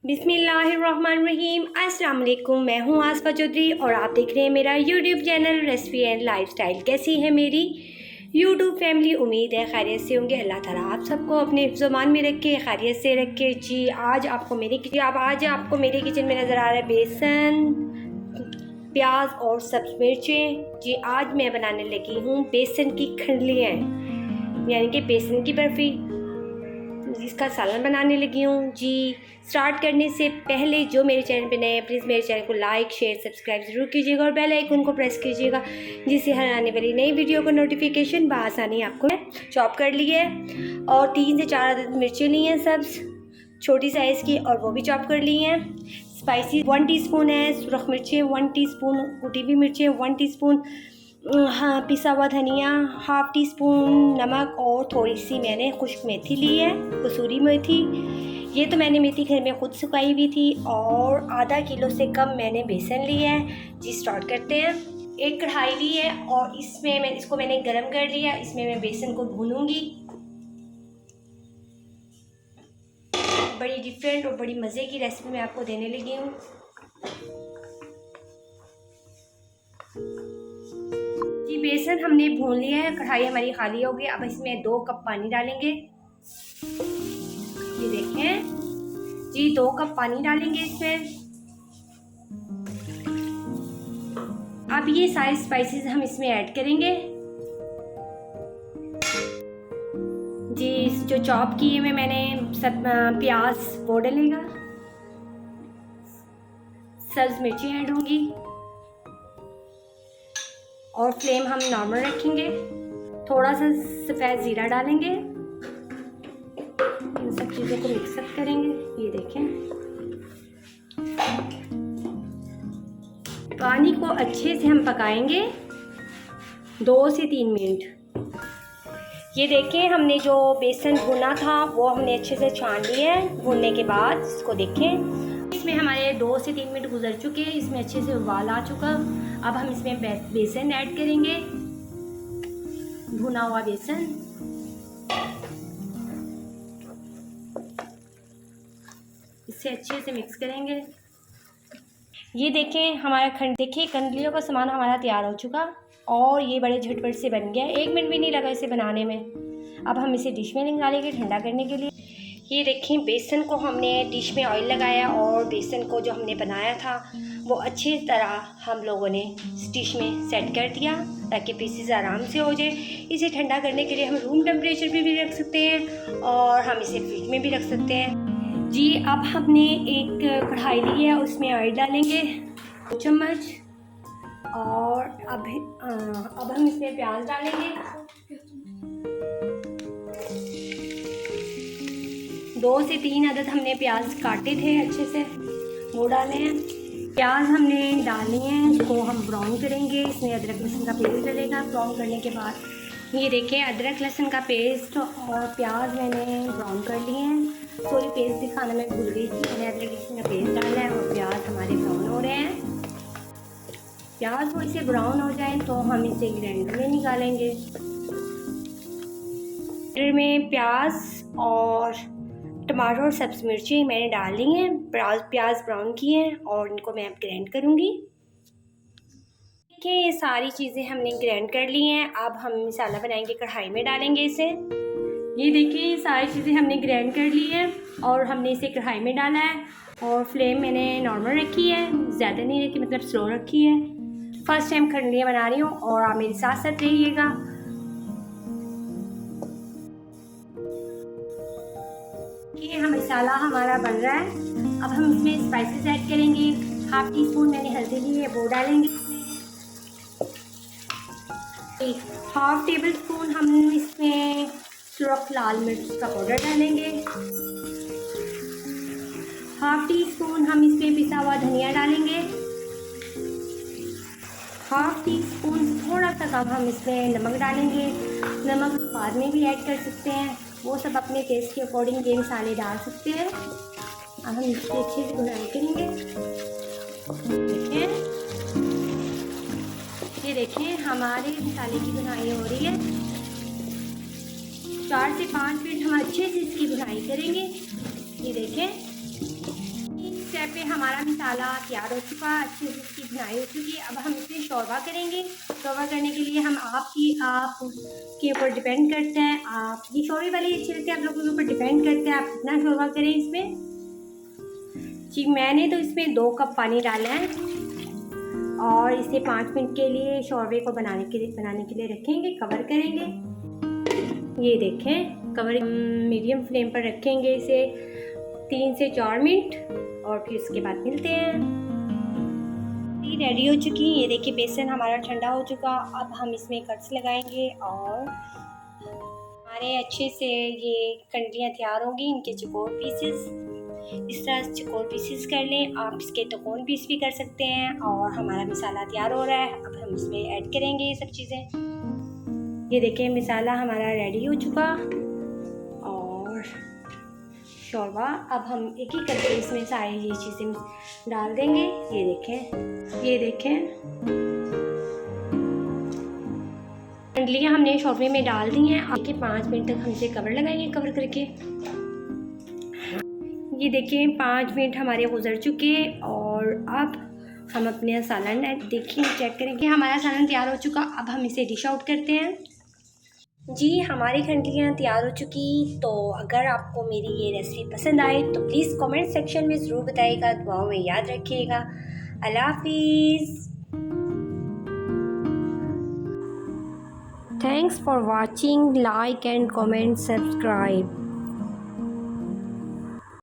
बिस्मिल्लाहिर्रहमानिर्रहीम। अस्सलाम वालेकुम। मैं हूँ आसफा चौधरी और आप देख रहे हैं मेरा YouTube channel recipe and lifestyle. कैसी है मेरी यूट्यूब फैमिली? उम्मीद है खैरियत से होंगे। अल्लाह ताला आप सबको अपने ज़ुबान में रखे, खैरियत से रखे। जी आज आपको मेरे किचन में नज़र आ रहा है बेसन, प्याज और सब्ज़ मिर्चें। जी आज मैं बनाने लगी हूँ बेसन की खंडलियाँ, यानी कि बेसन की बर्फ़ी, जिसका सालन बनाने लगी हूँ। जी स्टार्ट करने से पहले जो मेरे चैनल पे नए हैं प्लीज़ मेरे चैनल को लाइक शेयर सब्सक्राइब ज़रूर कीजिएगा और बेल आइकन को प्रेस कीजिएगा, जिससे हर आने वाली नई वीडियो का नोटिफिकेशन बआसानी आपको चॉप कर ली है। और 3 से 4 अदद मिर्चें ली हैं सब्ज़ छोटी साइज़ की, और वो भी चॉप कर ली हैं। स्पाइसी 1 टीस्पून है, सुरख मिर्चें 1 टीस्पून, कुटी हुई मिर्चें 1 टीस्पून, हाँ पिसा हुआ धनिया 1/2 टीस्पून, नमक और थोड़ी सी मैंने खुश्क मेथी ली है, कसूरी मेथी। ये तो मैंने मेथी घर में ख़ुद सुखाई हुई थी। और आधा किलो से कम मैंने बेसन लिया है। जी स्टार्ट करते हैं। एक कढ़ाई ली है और इसको मैंने गरम कर लिया। इसमें मैं बेसन को भूनूंगी। बड़ी डिफरेंट और बड़ी मज़े की रेसिपी मैं आपको देने लगी हूँ। जी बेसन हमने भून लिया है, कढ़ाई हमारी खाली हो गई। अब इसमें 2 कप पानी डालेंगे। ये देखें जी 2 कप पानी डालेंगे इसमें। अब ये सारे स्पाइसेस हम इसमें ऐड करेंगे। जी जो चॉप किए हुए मैंने सब प्याज वो डलेगा, सब्ज मिर्ची ऐड होंगी और फ्लेम हम नॉर्मल रखेंगे। थोड़ा सा सफ़ेद ज़ीरा डालेंगे। इन सब चीज़ों को मिक्सअप करेंगे। ये देखें पानी को अच्छे से हम पकाएंगे 2 से 3 मिनट। ये देखें हमने जो बेसन भुना था वो हमने अच्छे से छान लिया है। भुनने के बाद इसको देखें, इसमें हमारे 2 से 3 मिनट गुजर चुके हैं। इसमें अच्छे से उबाल आ चुका। अब हम इसमें बेसन ऐड करेंगे, भुना हुआ बेसन। इसे अच्छे से मिक्स करेंगे। ये देखें हमारा कंडलियों का सामान हमारा तैयार हो चुका और ये बड़े झटपट से बन गया। 1 मिनट भी नहीं लगा इसे बनाने में। अब हम इसे डिश में निकालेंगे ठंडा करने के लिए। ये देखें बेसन को हमने डिश में ऑयल लगाया और बेसन को जो हमने बनाया था वो अच्छी तरह हम लोगों ने डिश में सेट कर दिया ताकि पीसेस आराम से हो जाए। इसे ठंडा करने के लिए हम रूम टेम्परेचर पे भी रख सकते हैं और हम इसे फ्रिज में भी रख सकते हैं। जी अब हमने एक कढ़ाई ली है, उसमें ऑयल डालेंगे 2 चम्मच। और अब हम इसमें प्याज डालेंगे 2 से 3 अदद हमने प्याज काटे थे अच्छे से, वो डाले हैं। प्याज हमने डालनी है, इसको हम ब्राउन करेंगे। इसमें अदरक लहसुन का पेस्ट डलेगा। ब्राउन करने के बाद ये देखें अदरक लहसुन का पेस्ट और प्याज मैंने ब्राउन कर लिए हैं। सॉरी पेस्ट दिखाना मैं भूल गई थी। मैंने अदरक लहसुन का पेस्ट डाला है और प्याज हमारे ब्राउन हो रहे हैं। प्याज थोड़ी से ब्राउन हो जाए तो हम इसे ग्राइंडर में निकालेंगे। ग्राइंडर में प्याज और टमाटर और सब्ज़ मिर्ची मैंने डाली हैं। प्याज ब्राउन किए हैं और इनको मैं अब ग्राइंड करूँगी। देखिए ये सारी चीज़ें हमने ग्राइंड कर ली हैं। अब हम मसाला बनाएंगे, कढ़ाई में डालेंगे इसे। ये देखिए ये सारी चीज़ें हमने ग्राइंड कर ली है और हमने इसे कढ़ाई में डाला है और फ्लेम मैंने नॉर्मल रखी है, ज़्यादा नहीं रखी, मतलब स्लो रखी है। फर्स्ट टाइम खंडलियाँ बना रही हूँ और आप मेरे साथ साथ रहिएगा। ये मसाला हमारा बन रहा है। अब हम इसमें स्पाइसेस ऐड करेंगे। 1/2 टीस्पून मैंने हल्दी ली है, वो डालेंगे। 1/2 टेबल स्पून हम इसमें सुरख लाल मिर्च का पाउडर डालेंगे। 1/2 टीस्पून हम इसमें पिसा हुआ धनिया डालेंगे। हाफ़ टी स्पून थोड़ा सा कम हम इसमें नमक डालेंगे। नमक बाद में भी ऐड कर सकते हैं, वो सब अपने टेस्ट के अकॉर्डिंग ये मसाले डाल सकते हैं। अब हम इसकी अच्छे से भुनाई करेंगे। देखें, ये देखें हमारे मसाले की भुनाई हो रही है। 4 से 5 मिनट हम अच्छे से इसकी भुनाई करेंगे। ये देखें, इस स्टेप पे हमारा मसाला तैयार हो चुका, अच्छे से इसकी भुनाई हो चुकी है। अब हम इसमें शोरबा करेंगे। शोरबा करने के लिए हम आपके ऊपर डिपेंड करता है, आप ये शोरबे वाली अच्छी लगती है, आप लोगों के ऊपर डिपेंड करता है आप कितना शोरबा करें इसमें। जी मैंने तो इसमें 2 कप पानी डाला है और इसे 5 मिनट के लिए शोरबे को बनाने के लिए रखेंगे, कवर करेंगे। ये देखें, कवर मीडियम फ्लेम पर रखेंगे इसे 3 से 4 मिनट और फिर उसके बाद मिलते हैं। ये रेडी हो चुकी है। ये देखिए बेसन हमारा ठंडा हो चुका। अब हम इसमें कट्स लगाएंगे और हमारे अच्छे से ये कंडलियाँ तैयार होंगी। इनके चौकोर पीसेस इस तरह से चौकोर पीसेस कर लें। आप इसके तिकोन पीस भी कर सकते हैं। और हमारा मसाला तैयार हो रहा है। अब हम इसमें ऐड करेंगे ये सब चीज़ें। ये देखें मसाला हमारा रेडी हो चुका और शोरबा अब हम एक ही करके इसमें सारी ये चीज़ें डाल देंगे। ये देखें कंडलियाँ हमने शोरबे में डाल दी हैं। देखिए 5 मिनट तक हम इसे कवर लगाएंगे, कवर करके। ये देखें 5 मिनट हमारे गुजर चुके और अब हम अपने सालन देखिए चेक करें कि हमारा सालन तैयार हो चुका। अब हम इसे डिश आउट करते हैं। जी हमारी कंडलियाँ तैयार हो चुकी। तो अगर आपको मेरी ये रेसिपी पसंद आए तो प्लीज़ कमेंट सेक्शन में ज़रूर बताइएगा, दुआओं में याद रखिएगा। अल्लाह हाफिज़। Thanks for watching, like and comment, subscribe.